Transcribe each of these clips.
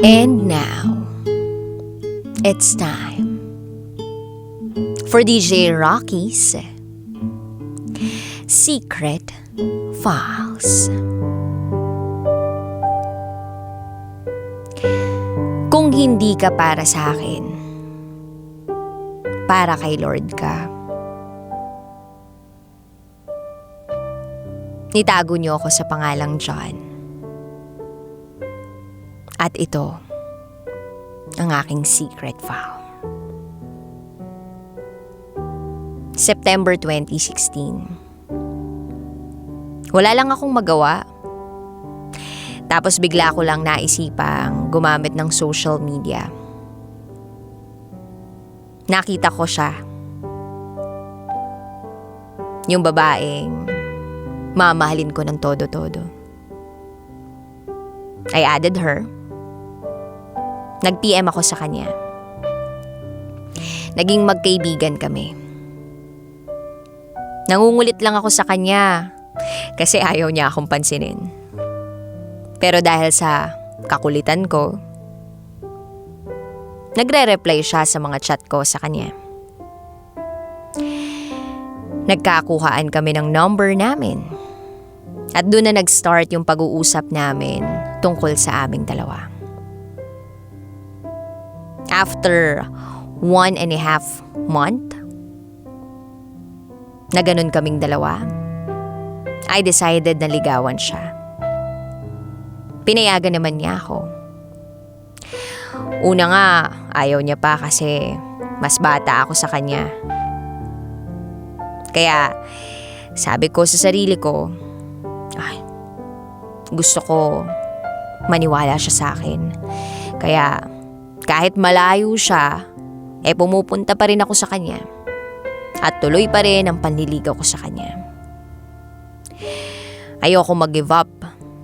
And now, it's time for DJ Rocky's Secret Files. Kung hindi ka para sa akin, para kay Lord ka. Nitago niyo ako sa pangalang John. At ito, ang aking secret file. September 2016. Wala lang akong magawa. Tapos bigla ko lang naisipang gumamit ng social media. Nakita ko siya. Yung babaeng mamahalin ko ng todo-todo. I added her. Nag-PM ako sa kanya. Naging magkaibigan kami. Nangungulit lang ako sa kanya kasi ayaw niya akong pansinin. Pero dahil sa kakulitan ko, nagre-reply siya sa mga chat ko sa kanya. Nagkakuhaan kami ng number namin. At doon na nag-start yung pag-uusap namin tungkol sa aming dalawa. After 1.5 month, na ganun kaming dalawa, I decided na ligawan siya. Pinayagan naman niya ako. Una nga, ayaw niya pa kasi mas bata ako sa kanya. Kaya, sabi ko sa sarili ko, gusto ko maniwala siya sa akin. Kaya, kahit malayo siya, pumupunta pa rin ako sa kanya. At tuloy pa rin ang panliligaw ko sa kanya. Ayoko mag-give up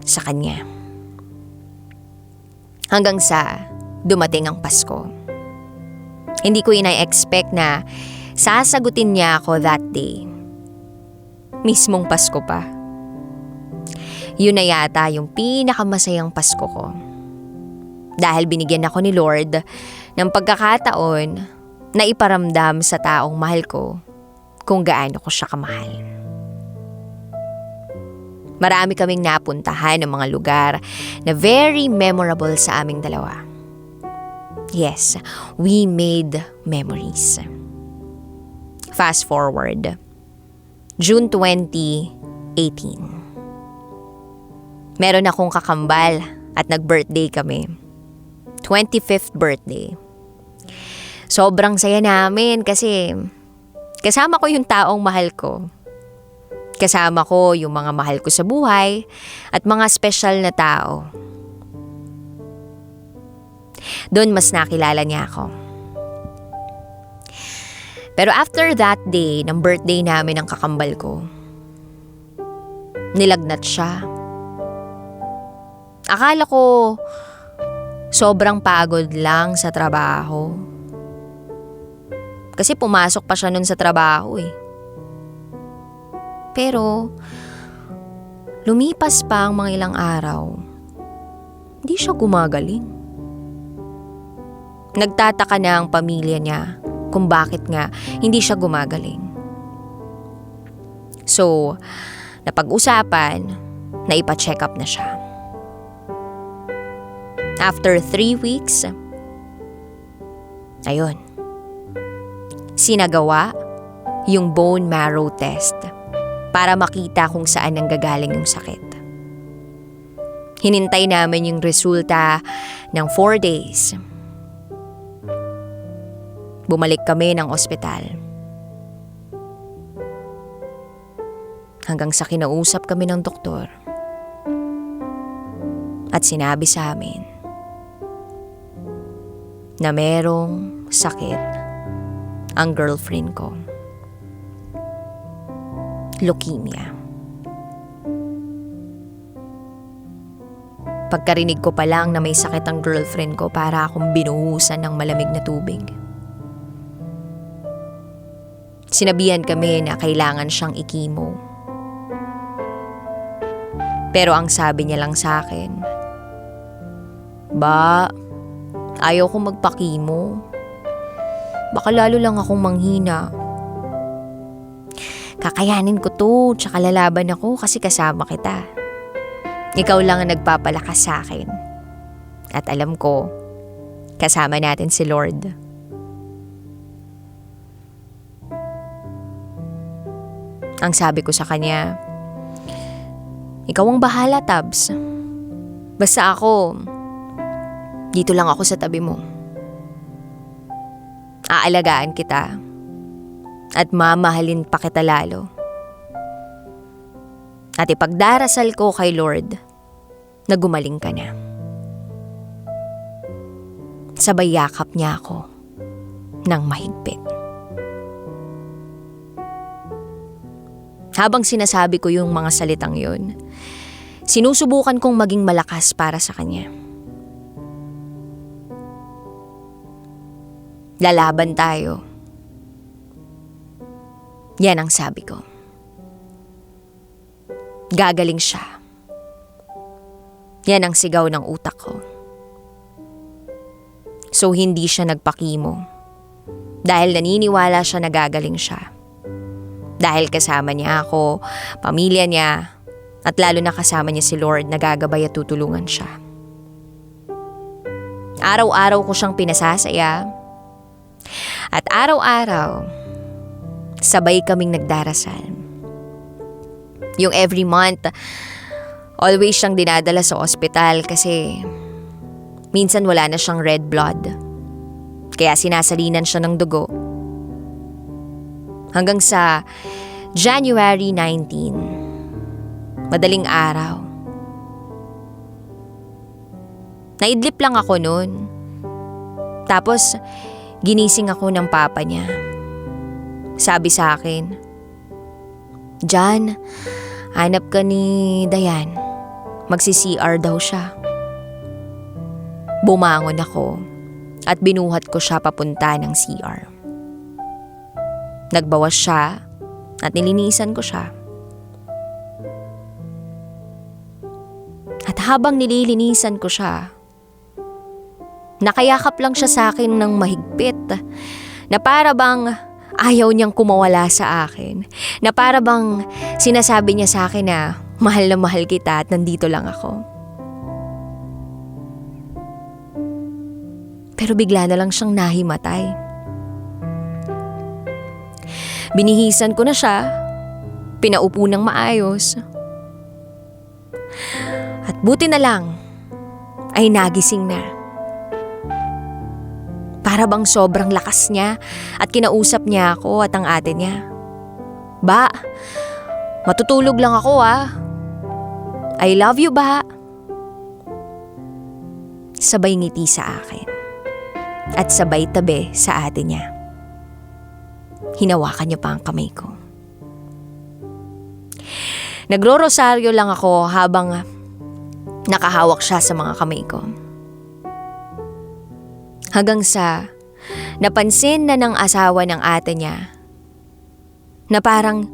sa kanya. Hanggang sa dumating ang Pasko. Hindi ko ina-expect na sasagutin niya ako that day. Mismong Pasko pa. Yun na yata yung pinakamasayang Pasko ko. Dahil binigyan ako ni Lord ng pagkakataon na iparamdam sa taong mahal ko kung gaano ko siya kamahal. Marami kaming napuntahan ng mga lugar na very memorable sa aming dalawa. Yes, we made memories. Fast forward, June 2018. Meron akong kakambal at nag-birthday kami. 25th birthday. Sobrang saya namin kasi kasama ko yung taong mahal ko. Kasama ko yung mga mahal ko sa buhay at mga special na tao. Doon mas nakilala niya ako. Pero after that day, ng birthday namin ng kakambal ko, nilagnat siya. Akala ko sobrang pagod lang sa trabaho. Kasi pumasok pa siya nun sa trabaho eh. Pero lumipas pa ang mga ilang araw, hindi siya gumagaling. Nagtataka na ang pamilya niya kung bakit nga hindi siya gumagaling. So, napag-usapan na ipa-check up na siya. After 3 weeks, ayun, sinagawa yung bone marrow test para makita kung saan nanggagaling yung sakit. Hinintay namin yung resulta ng 4 days. Bumalik kami ng ospital. Hanggang sa kinausap kami ng doktor. At sinabi sa amin na merong sakit ang girlfriend ko. Leukemia. Pagkarinig ko pa lang na may sakit ang girlfriend ko, para akong binuhusan ng malamig na tubig. Sinabihan kami na kailangan siyang i-chemo. Pero ang sabi niya lang sa akin, "Ba, ayaw ko magpakimo. Baka lalo lang akong manghina. Kakayanin ko to, tsaka lalaban ako kasi kasama kita. Ikaw lang ang nagpapalakas sa akin. At alam ko, kasama natin si Lord." Ang sabi ko sa kanya, "Ikaw ang bahala, Tabs. Basta ako, dito lang ako sa tabi mo. Aalagaan kita at mamahalin pa kita lalo. At ipagdarasal ko kay Lord na gumaling ka na." Sabay yakap niya ako ng mahigpit. Habang sinasabi ko yung mga salitang yun, sinusubukan kong maging malakas para sa kanya. Lalaban tayo. Yan ang sabi ko. Gagaling siya. Yan ang sigaw ng utak ko. So hindi siya nagpakimo. Dahil naniniwala siya na gagaling siya. Dahil kasama niya ako, pamilya niya, at lalo na kasama niya si Lord na gagabay at tutulungan siya. Araw-araw ko siyang pinasasaya. At araw-araw, sabay kaming nagdarasal. Yung every month, always siyang dinadala sa ospital kasi minsan wala na siyang red blood. Kaya sinasalinan siya ng dugo. Hanggang sa January 19, madaling araw. Naidlip lang ako noon. Tapos, ginising ako ng papa niya. Sabi sa akin, "Jan, hanap ka ni Dayan. Magsi-CR daw siya." Bumangon ako at binuhat ko siya papunta ng CR. Nagbawas siya at nilinisan ko siya. At habang nililinisan ko siya, nakayakap lang siya sa akin ng mahigpit na para bang ayaw niyang kumawala sa akin. Na para bang sinasabi niya sa akin na mahal kita at nandito lang ako. Pero bigla na lang siyang nahimatay. Binihisan ko na siya, pinaupo ng maayos. At buti na lang ay nagising na. Para bang sobrang lakas niya at kinausap niya ako at ang ate niya. "Ba, matutulog lang ako ah. I love you, ba?" Sabay ngiti sa akin at sabay tabi sa ate niya. Hinawakan niya pa ang kamay ko. Nagro-rosaryo lang ako habang nakahawak siya sa mga kamay ko. Hanggang sa napansin na ng asawa ng ate niya na parang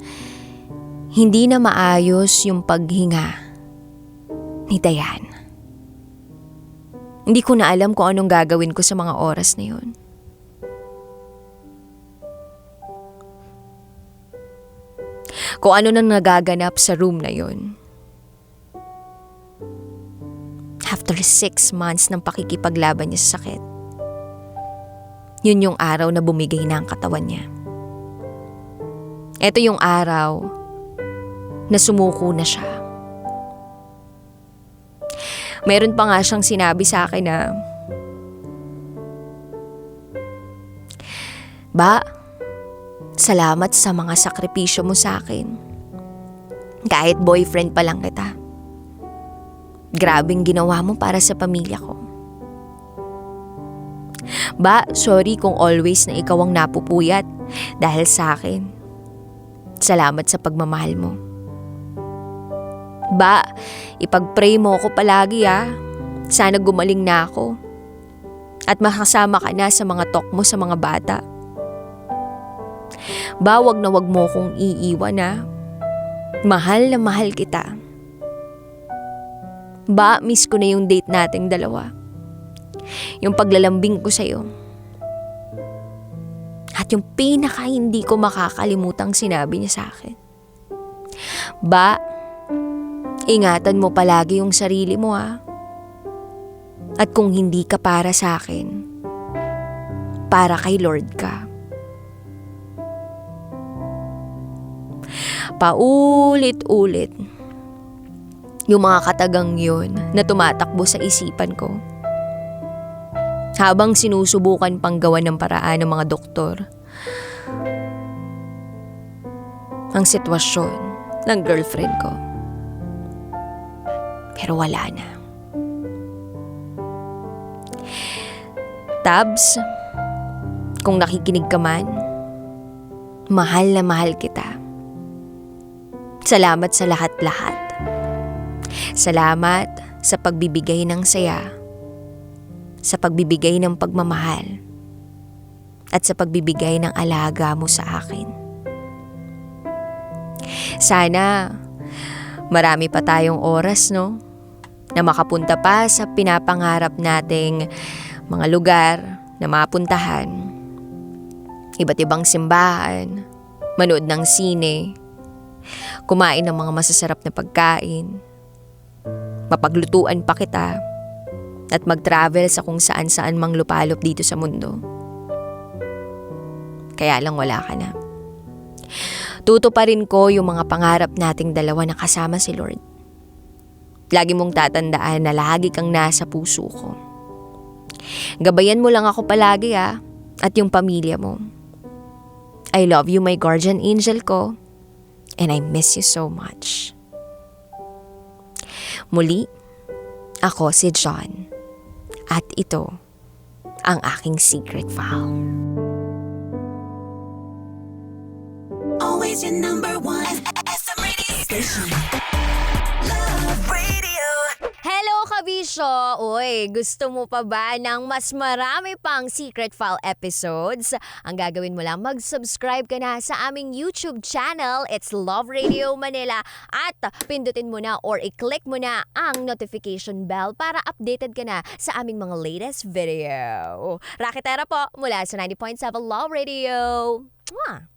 hindi na maayos yung paghinga ni Dayan. Hindi ko na alam kung anong gagawin ko sa mga oras na yun. Kung ano nang nagaganap sa room na yun. After 6 months ng pakikipaglaban niya sa sakit, yun yung araw na bumigay na ang katawan niya. Ito yung araw na sumuko na siya. Meron pa nga siyang sinabi sa akin na, "Ba, salamat sa mga sakripisyo mo sa akin. Kahit boyfriend pa lang kita. Grabing ginawa mo para sa pamilya ko. Ba, sorry kung always na ikaw ang napupuyat dahil sa akin. Salamat sa pagmamahal mo. Ba, ipag-pray mo ako palagi ah. Sana gumaling na ako. At makasama ka na sa mga talk mo sa mga bata. Ba, wag na wag mo kong iiwan ah. Mahal na mahal kita. Ba, miss ko na yung date nating dalawa. Yung paglalambing ko sa'yo. At yung pinaka hindi ko makakalimutang sinabi niya sa akin. Ba, ingatan mo palagi yung sarili mo ha. At kung hindi ka para sa akin, para kay Lord ka. Paulit-ulit yung mga katagang yun na tumatakbo sa isipan ko. Habang sinusubukan pang gawan ng paraan ng mga doktor ang sitwasyon ng girlfriend ko. Pero wala na. Tabs, kung nakikinig ka man, mahal na mahal kita. Salamat sa lahat-lahat. Salamat sa pagbibigay ng saya, sa pagbibigay ng pagmamahal, at sa pagbibigay ng alaga mo sa akin. Sana marami pa tayong oras, no? Na makapunta pa sa pinapangarap nating mga lugar na mapuntahan. Iba't ibang simbahan, manood ng sine, kumain ng mga masasarap na pagkain, mapaglutuan pa kita, at mag-travel sa kung saan-saan mang lupalop dito sa mundo. Kaya lang wala ka na. Tutuparin ko yung mga pangarap nating dalawa na kasama si Lord. Lagi mong tatandaan na lagi kang nasa puso ko. Gabayan mo lang ako palagi at yung pamilya mo. I love you, my guardian angel ko, and I miss you so much. Muli, ako si John, at ito ang aking secret file. Always your number one SM radio station. Love Radio. Hello, Kabisyo! Uy, gusto mo pa ba ng mas marami pang Secret File episodes? Ang gagawin mo lang, mag-subscribe ka na sa aming YouTube channel. It's Love Radio Manila. At pindutin mo na or i-click mo na ang notification bell para updated ka na sa aming mga latest video. Rakitera po mula sa 90.7 Love Radio. Mwah!